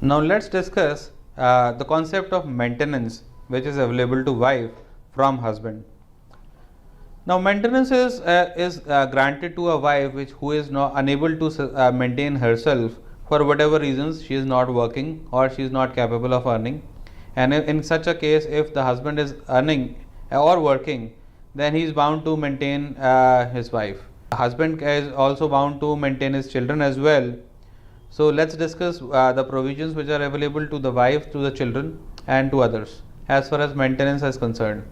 Now let's discuss the concept of maintenance which is available to wife from husband. Now maintenance is granted to a wife who is not unable to maintain herself for whatever reasons. She is not working or she is not capable of earning, and in such a case, if the husband is earning or working, then he is bound to maintain his wife. The husband is also bound to maintain his children as well. So let's discuss the provisions which are available to the wife, to the children, and to others as far as maintenance is concerned.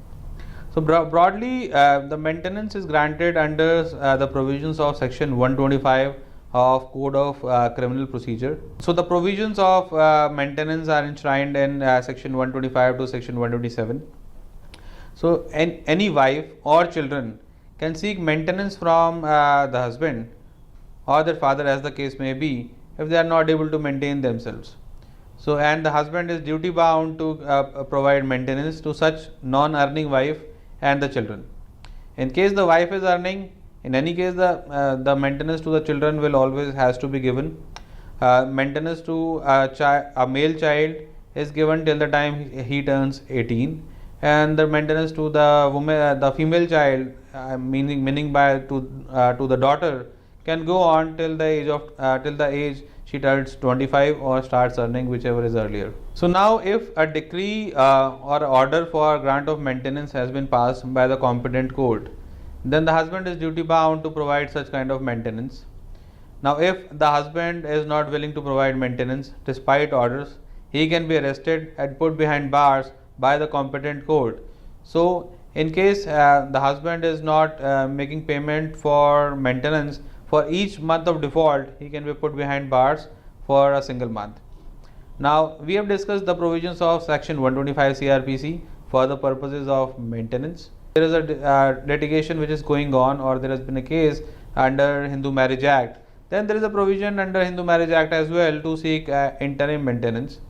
So broadly, the maintenance is granted under the provisions of section 125 of Code of Criminal Procedure. So the provisions of maintenance are enshrined in section 125 to section 127. So any wife or children can seek maintenance from the husband or their father, as the case may be, if they are not able to maintain themselves. So and the husband is duty bound to provide maintenance to such non-earning wife and the children. In case the wife is earning, in any case the maintenance to the children will always has to be given. Maintenance to a male child is given till the time he turns 18, and the maintenance to the woman, the female child, meaning by to the daughter, can go on till the age she turns 25 or starts earning, whichever is earlier. So now if a decree or order for grant of maintenance has been passed by the competent court, then the husband is duty bound to provide such kind of maintenance. Now if the husband is not willing to provide maintenance despite orders, he can be arrested and put behind bars by the competent court. So in case the husband is not making payment for maintenance for each month of default, he can be put behind bars for a single month. Now we have discussed the provisions of section 125 CRPC for the purposes of maintenance. There is a litigation which is going on, or there has been a case under Hindu Marriage Act. Then there is a provision under Hindu Marriage Act as well to seek interim maintenance,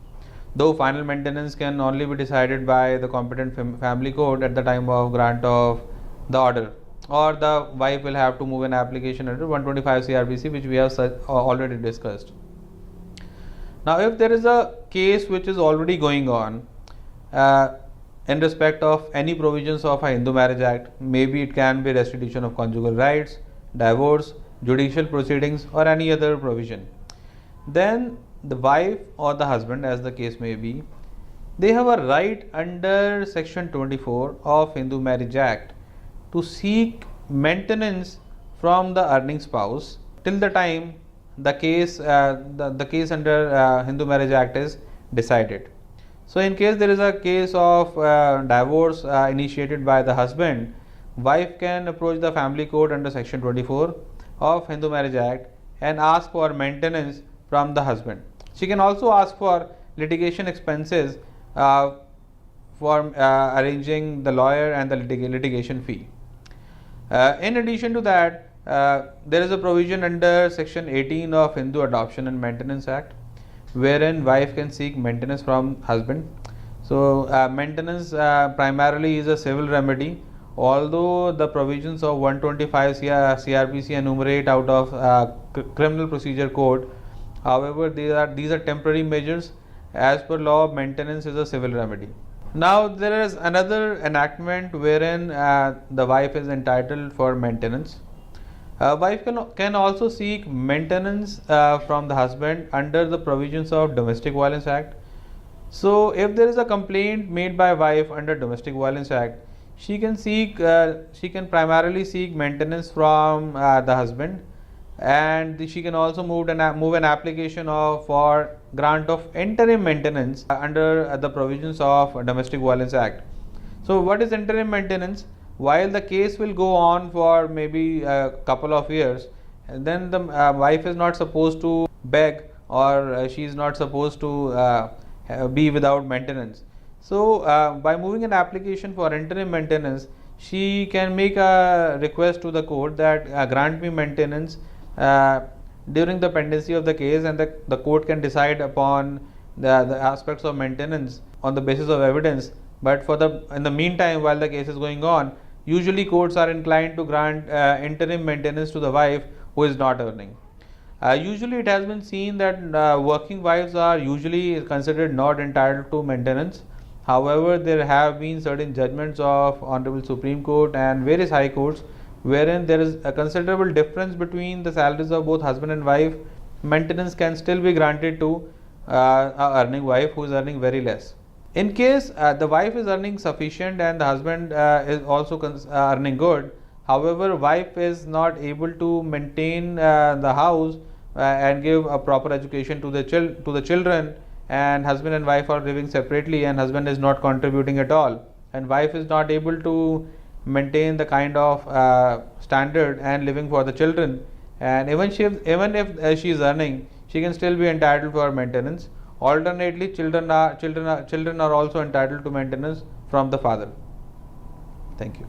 though final maintenance can only be decided by the competent family court at the time of grant of the order, or the wife will have to move an application under 125 CRPC, which we have already discussed. Now if there is a case which is already going on in respect of any provisions of a Hindu Marriage Act, maybe it can be restitution of conjugal rights, divorce, judicial proceedings, or any other provision, then the wife or the husband, as the case may be, they have a right under section 24 of Hindu Marriage Act to seek maintenance from the earning spouse till the time the case under Hindu Marriage Act is decided. So in case there is a case of divorce initiated by the husband, wife can approach the family court under section 24 of Hindu Marriage Act and ask for maintenance from the husband. She can also ask for litigation expenses for arranging the lawyer and the litigation fee. In addition to that, there is a provision under section 18 of Hindu Adoption and Maintenance Act, wherein wife can seek maintenance from husband. So maintenance primarily is a civil remedy, although the provisions of 125 CRPC enumerate out of Criminal Procedure Code. However, these are temporary measures. As per law, maintenance is a civil remedy. Now there is another enactment wherein the wife is entitled for maintenance. Wife can also seek maintenance from the husband under the provisions of Domestic Violence Act. So if there is a complaint made by wife under Domestic Violence Act, she can primarily seek maintenance from the husband, and she can also move an application for grant of interim maintenance under the provisions of Domestic Violence Act. So what is interim maintenance? While the case will go on for maybe a couple of years, and then the wife is not supposed to beg, or she is not supposed to be without maintenance. So by moving an application for interim maintenance, she can make a request to the court that grant me maintenance during the pendency of the case, and the court can decide upon the aspects of maintenance on the basis of evidence. But in the meantime, while the case is going on, usually courts are inclined to grant interim maintenance to the wife who is not earning. Usually it has been seen that working wives are usually considered not entitled to maintenance. However, there have been certain judgments of Honorable Supreme Court and various high courts wherein there is a considerable difference between the salaries of both husband and wife. Maintenance can still be granted to a earning wife who is earning very less. In case the wife is earning sufficient and the husband is also earning good, however, wife is not able to maintain the house and give a proper education to the children, and husband and wife are living separately, and husband is not contributing at all, and wife is not able to maintain the kind of standard and living for the children, and even if she is earning, she can still be entitled for maintenance. Alternately, children are also entitled to maintenance from the father. Thank you.